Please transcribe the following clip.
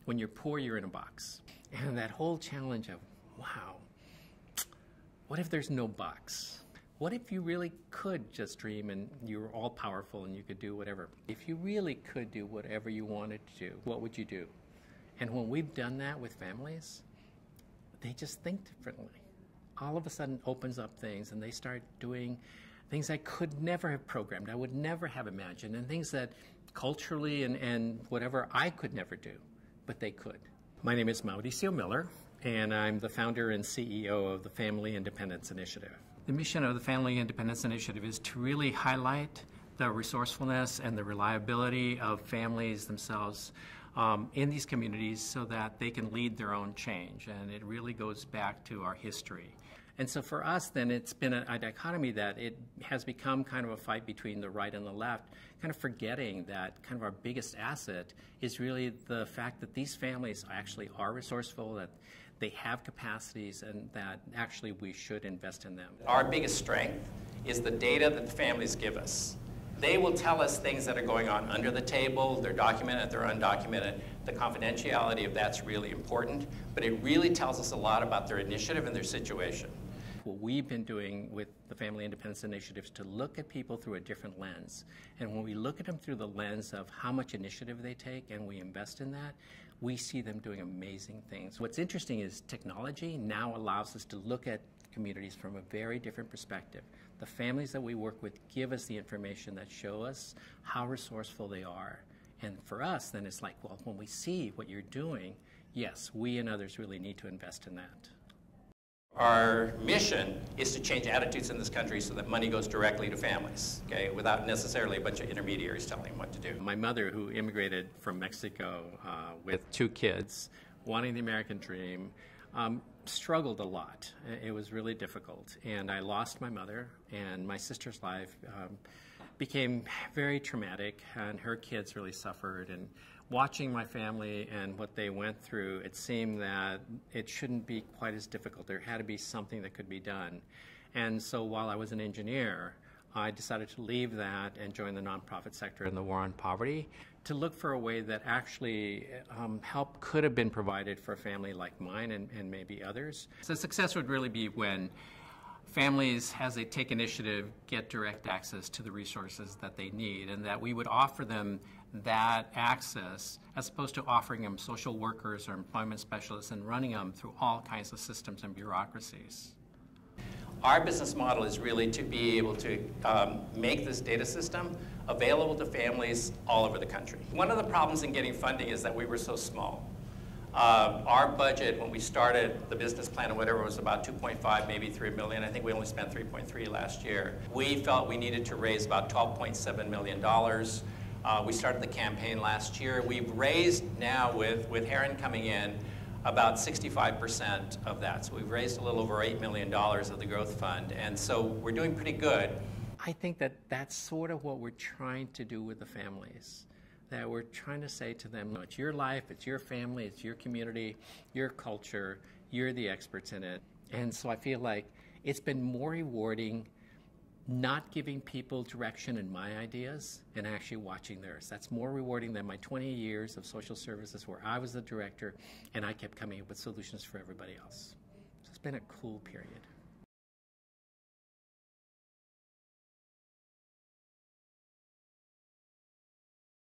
when you're poor, you're in a box. And that whole challenge of, wow, what if there's no box? What if you really could just dream and you were all powerful and you could do whatever? If you really could do whatever you wanted to do, what would you do? And when we've done that with families, they just think differently. All of a sudden opens up things and they start doing things I could never have programmed, I would never have imagined, and things that culturally and whatever I could never do, but they could. My name is Mauricio Miller, and I'm the founder and CEO of the Family Independence Initiative. The mission of the Family Independence Initiative is to really highlight the resourcefulness and the reliability of families themselves in these communities so that they can lead their own change. And it really goes back to our history. And so for us, then, it's been a dichotomy that it has become kind of a fight between the right and the left, kind of forgetting that kind of our biggest asset is really the fact that these families actually are resourceful, that they have capacities, and that actually we should invest in them. Our biggest strength is the data that the families give us. They will tell us things that are going on under the table, they're documented, they're undocumented. The confidentiality of that's really important, but it really tells us a lot about their initiative and their situation. What we've been doing with the Family Independence Initiative is to look at people through a different lens. And when we look at them through the lens of how much initiative they take and we invest in that, we see them doing amazing things. What's interesting is technology now allows us to look at communities from a very different perspective. The families that we work with give us the information that show us how resourceful they are. And for us, then it's like, well, when we see what you're doing, yes, we and others really need to invest in that. Our mission is to change attitudes in this country so that money goes directly to families, okay, without necessarily a bunch of intermediaries telling them what to do. My mother, who immigrated from Mexico with 2 kids, wanting the American dream, struggled a lot. It was really difficult. And I lost my mother, and my sister's life became very traumatic, and her kids really suffered. And watching my family and what they went through, it seemed that it shouldn't be quite as difficult. There had to be something that could be done. And so while I was an engineer, I decided to leave that and join the nonprofit sector in the war on poverty to look for a way that actually help could have been provided for a family like mine and maybe others. So success would really be when families, as they take initiative, get direct access to the resources that they need, and that we would offer them that access as opposed to offering them social workers or employment specialists and running them through all kinds of systems and bureaucracies. Our business model is really to be able to make this data system available to families all over the country. One of the problems in getting funding is that we were so small. Our budget, when we started the business plan or whatever, was about 2.5, maybe 3 million. I think we only spent 3.3 last year. We felt we needed to raise about $12.7 million. We started the campaign last year. We've raised now, with Heron coming in, about 65% of that. So we've raised a little over $8 million of the growth fund. And so we're doing pretty good. I think that that's sort of what we're trying to do with the families. That we're trying to say to them, no, it's your life, it's your family, it's your community, your culture, you're the experts in it. And so I feel like it's been more rewarding not giving people direction in my ideas and actually watching theirs. That's more rewarding than my 20 years of social services where I was the director and I kept coming up with solutions for everybody else. So it's been a cool period.